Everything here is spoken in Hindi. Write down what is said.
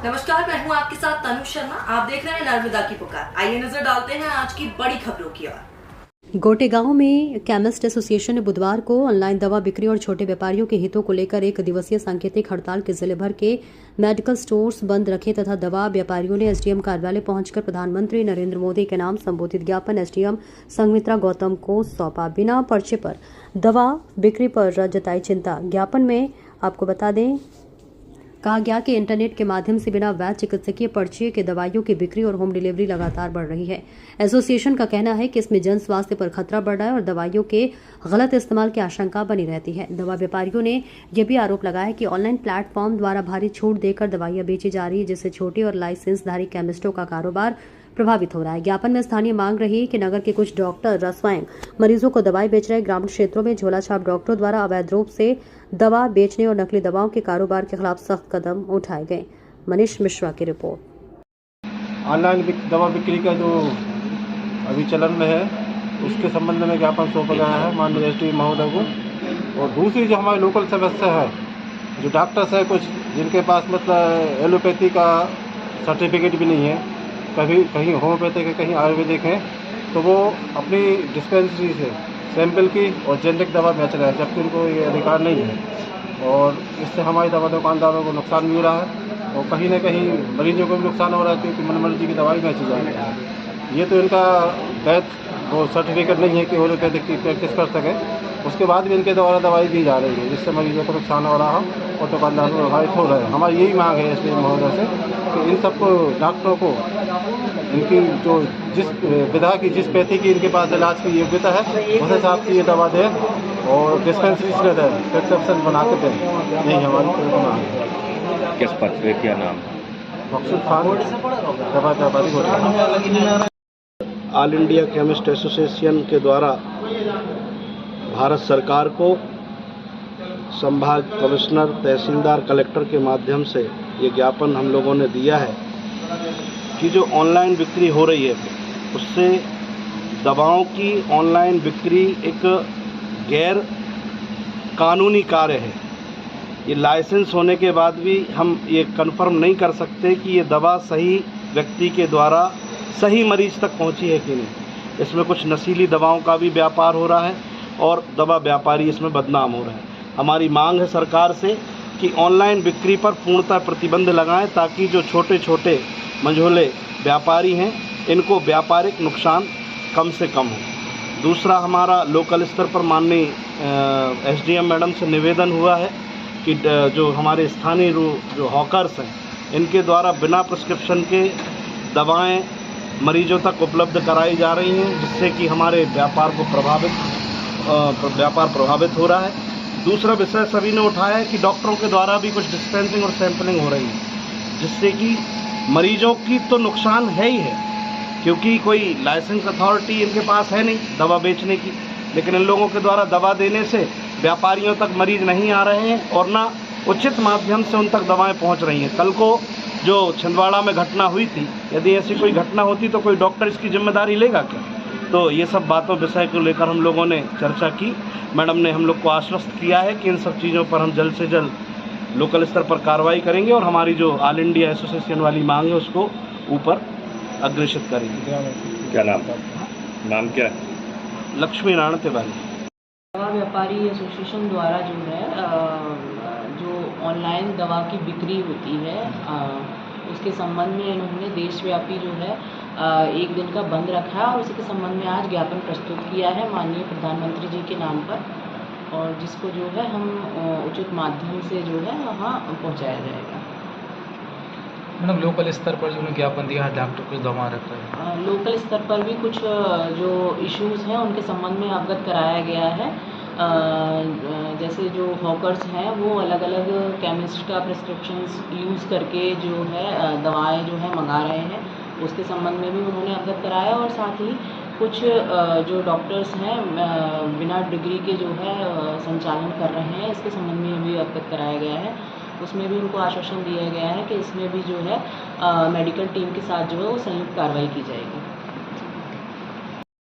नमस्कार, मैं हूं आपके साथ तनु शर्मा। आप देख रहे हैं नर्मदा की पुकार। आइए नजर डालते हैं आज की बड़ी खबरों की ओर। गोटेगांव में केमिस्ट एसोसिएशन ने बुधवार को ऑनलाइन दवा बिक्री और छोटे व्यापारियों के हितों को लेकर 1 दिवसीय सांकेतिक हड़ताल के जिले भर के मेडिकल स्टोर्स बंद रखे तथा दवा व्यापारियों ने एसडीएम कार्यालय पहुंचकर प्रधानमंत्री नरेंद्र मोदी के नाम संबोधित ज्ञापन एसडीएम संघमित्रा गौतम को सौंपा। बिना पर्चे पर दवा बिक्री पर जताई चिंता। ज्ञापन में आपको बता दें, कहा गया कि इंटरनेट के माध्यम से बिना वैध चिकित्सकीय पर्चे के दवाइयों की बिक्री और होम डिलीवरी लगातार बढ़ रही है। एसोसिएशन का कहना है कि इसमें जन स्वास्थ्य पर खतरा बढ़ रहा है और दवाइयों के गलत इस्तेमाल की आशंका बनी रहती है। दवा व्यापारियों ने यह भी आरोप लगाया कि ऑनलाइन प्लेटफॉर्म द्वारा भारी छूट देकर दवाइयां बेची जा रही है, जिससे छोटे और लाइसेंसधारी केमिस्टों का कारोबार प्रभावित हो रहा है। ज्ञापन में स्थानीय मांग रही कि नगर के कुछ डॉक्टर स्वयं मरीजों को दवाएं बेच रहे। ग्रामीण क्षेत्रों में झोला छाप डॉक्टरों द्वारा अवैध रूप से दवा बेचने और नकली दवाओं के कारोबार के खिलाफ सख्त कदम उठाए गए। मनीष मिश्रा की रिपोर्ट। ऑनलाइन दवा बिक्री का जो अभी चलन में है, उसके संबंध में ज्ञापन सौंपा गया है माननीय एसडी महोदय को। और दूसरी जो हमारी लोकल समस्या है, जो डॉक्टर्स है कुछ जिनके पास मतलब एलोपैथी का सर्टिफिकेट भी नहीं है, कहीं होम्योपैथिक है, कहीं आयुर्वेदिक है, तो वो अपनी डिस्पेंसरी से सैंपल की और जेनेरिक दवा बेच रहे हैं, जबकि उनको ये अधिकार नहीं है। और इससे हमारी दवा दुकानदारों को नुकसान भी हो रहा है और कहीं ना कहीं मरीजों को भी नुकसान हो रहा है, क्योंकि मनमर्जी की दवाई बेची जा रही है। ये तो इनका वैध वो सर्टिफिकेट नहीं है कि होम्योपैथिक की प्रैक्टिस कर सके, उसके बाद भी इनके द्वारा दवाई दी जा रही है, जिससे मरीजों को नुकसान हो रहा हो और दुकानदारों को प्रभावित हो रहे हैं। हमारी यही मांग है एसडीएम महोदय से कि इन सबको डॉक्टरों को इनकी जो जिस विधा की जिस पैथी की इनके पास इलाज की योग्यता है, उस हिसाब से ये दवा दें और डिस्पेंसरी से दें, प्रिस्क्रिप्शन बना के दें। यही हमारी मांग है। किस पद पे, क्या नाम? मकसूद खान, दवा व्यापारी Gotegaon. All India chemist association के द्वारा भारत सरकार को संभाग कमिश्नर, तहसीलदार, कलेक्टर के माध्यम से ये ज्ञापन हम लोगों ने दिया है कि जो ऑनलाइन बिक्री हो रही है, उससे दवाओं की ऑनलाइन बिक्री एक गैर कानूनी कार्य है। ये लाइसेंस होने के बाद भी हम ये कंफर्म नहीं कर सकते कि ये दवा सही व्यक्ति के द्वारा सही मरीज तक पहुंची है कि नहीं। इसमें कुछ नशीली दवाओं का भी व्यापार हो रहा है और दवा व्यापारी इसमें बदनाम हो रहे हैं। हमारी मांग है सरकार से कि ऑनलाइन बिक्री पर पूर्णतः प्रतिबंध लगाएं, ताकि जो छोटे छोटे मंझोले व्यापारी हैं, इनको व्यापारिक नुकसान कम से कम हो। दूसरा, हमारा लोकल स्तर पर माननीय एसडीएम मैडम से निवेदन हुआ है कि जो हमारे स्थानीय जो हॉकर्स हैं, इनके द्वारा बिना प्रिस्क्रिप्शन के दवाएं मरीजों तक उपलब्ध कराई जा रही हैं, जिससे कि हमारे व्यापार प्रभावित हो रहा है। दूसरा विषय सभी ने उठाया है कि डॉक्टरों के द्वारा भी कुछ डिस्पेंसिंग और सैंपलिंग हो रही है, जिससे कि मरीजों की तो नुकसान है ही है, क्योंकि कोई लाइसेंस अथॉरिटी इनके पास है नहीं दवा बेचने की। लेकिन इन लोगों के द्वारा दवा देने से व्यापारियों तक मरीज नहीं आ रहे हैं और ना उचित माध्यम से उन तक दवाएं पहुंच रही हैं। कल को जो छिंदवाड़ा में घटना हुई थी, यदि ऐसी कोई घटना होती तो कोई डॉक्टर इसकी जिम्मेदारी लेगा क्या? तो ये सब बातों विषय को लेकर हम लोगों ने चर्चा की। मैडम ने हम लोग को आश्वस्त किया है कि इन सब चीज़ों पर हम जल्द से जल्द लोकल स्तर पर कार्रवाई करेंगे और हमारी जो ऑल इंडिया एसोसिएशन वाली मांग है उसको ऊपर अग्रेसित करेंगे। क्या नाम क्या है? लक्ष्मी नारायण तिवारी। दवा व्यापारी एसोसिएशन द्वारा जो है जो ऑनलाइन दवा की बिक्री होती है, उसके संबंध में इन्होंने देशव्यापी जो है 1 दिन का बंद रखा है और उसी के संबंध में आज ज्ञापन प्रस्तुत किया है माननीय प्रधानमंत्री जी के नाम पर, और जिसको जो है हम उचित माध्यम से जो है वहाँ पहुँचाया जाएगा। मैडम, लोकल स्तर पर जो ज्ञापन दिया है, डॉक्टर कुछ दवा रख रहे हैं, लोकल स्तर पर भी कुछ जो इश्यूज़ हैं उनके संबंध में अवगत कराया गया है। जैसे जो हॉकर्स हैं वो अलग अलग केमिस्ट का प्रिस्क्रिप्शंस यूज़ करके जो है दवाएं जो है मंगा रहे हैं, उसके संबंध में भी उन्होंने अवगत कराया। और साथ ही कुछ जो डॉक्टर्स हैं बिना डिग्री के जो है संचालन कर रहे हैं, इसके संबंध में भी अवगत कराया गया है। उसमें भी उनको आश्वासन दिया गया है कि इसमें भी जो है मेडिकल टीम के साथ जो है वो संयुक्त कार्रवाई की जाएगी।